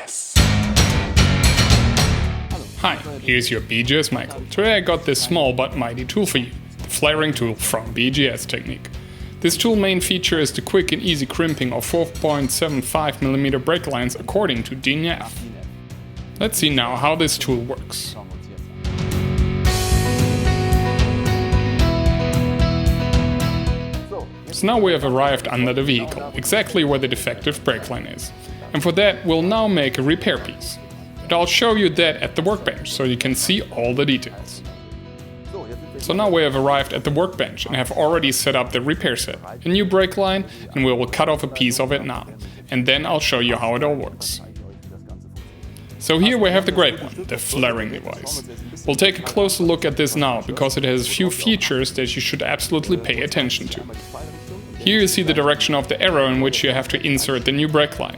BGS. Hi, here's your BGS Michael. Today I got this small but mighty tool for you, the flaring tool from BGS Technique. This tool main feature is the quick and easy crimping of 4.75mm brake lines according to DIN F. Let's see now how this tool works. So now we have arrived under the vehicle, exactly where the defective brake line is. And for that we'll now make a repair piece. But I'll show you that at the workbench so you can see all the details. So now we have arrived at the workbench and have already set up the repair set, a new brake line, and we will cut off a piece of it now. And then I'll show you how it all works. So here we have the great one, the flaring device. We'll take a closer look at this now, because it has a few features that you should absolutely pay attention to. Here you see the direction of the arrow in which you have to insert the new brake line.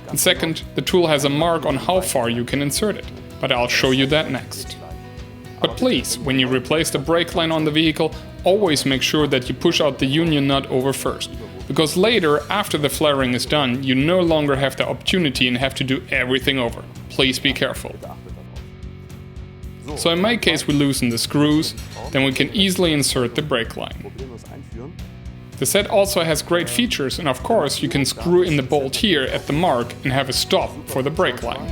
And second, the tool has a mark on how far you can insert it, but I'll show you that next. But please, when you replace the brake line on the vehicle, always make sure that you push out the union nut over first, because later, after the flaring is done, you no longer have the opportunity and have to do everything over. Please be careful. So in my case we loosen the screws, then we can easily insert the brake line. The set also has great features, and of course you can screw in the bolt here at the mark and have a stop for the brake line.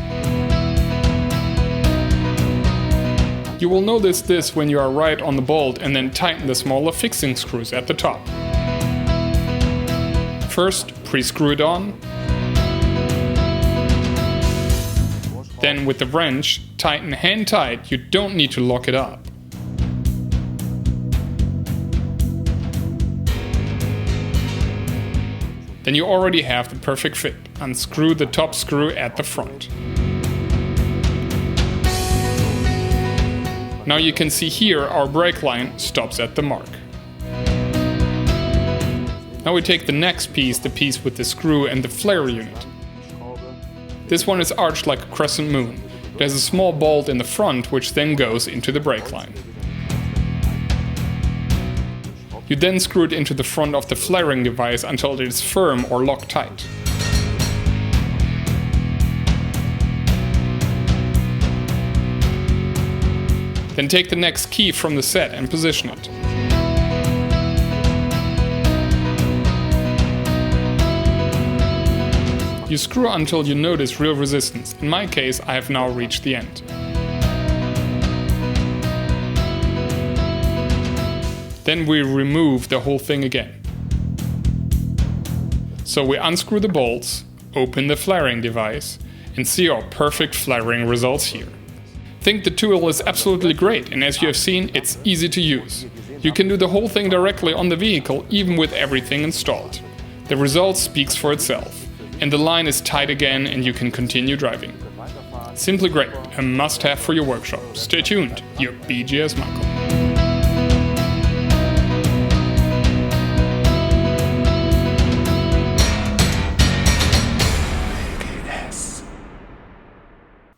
You will notice this when you are right on the bolt and then tighten the smaller fixing screws at the top. First, pre-screw it on. Then with the wrench, tighten hand tight, you don't need to lock it up. Then you already have the perfect fit. Unscrew the top screw at the front. Now you can see here our brake line stops at the mark. Now we take the next piece, the piece with the screw and the flare unit. This one is arched like a crescent moon. It has a small bolt in the front which then goes into the brake line. You then screw it into the front of the flaring device until it is firm or locked tight. Then take the next key from the set and position it. You screw until you notice real resistance. In my case, I have now reached the end. Then we remove the whole thing again. So we unscrew the bolts, open the flaring device, and see our perfect flaring results here. I think the tool is absolutely great, and as you have seen, it's easy to use. You can do the whole thing directly on the vehicle, even with everything installed. The result speaks for itself, and the line is tight again and you can continue driving. Simply great, a must-have for your workshop. Stay tuned, your BGS Michael.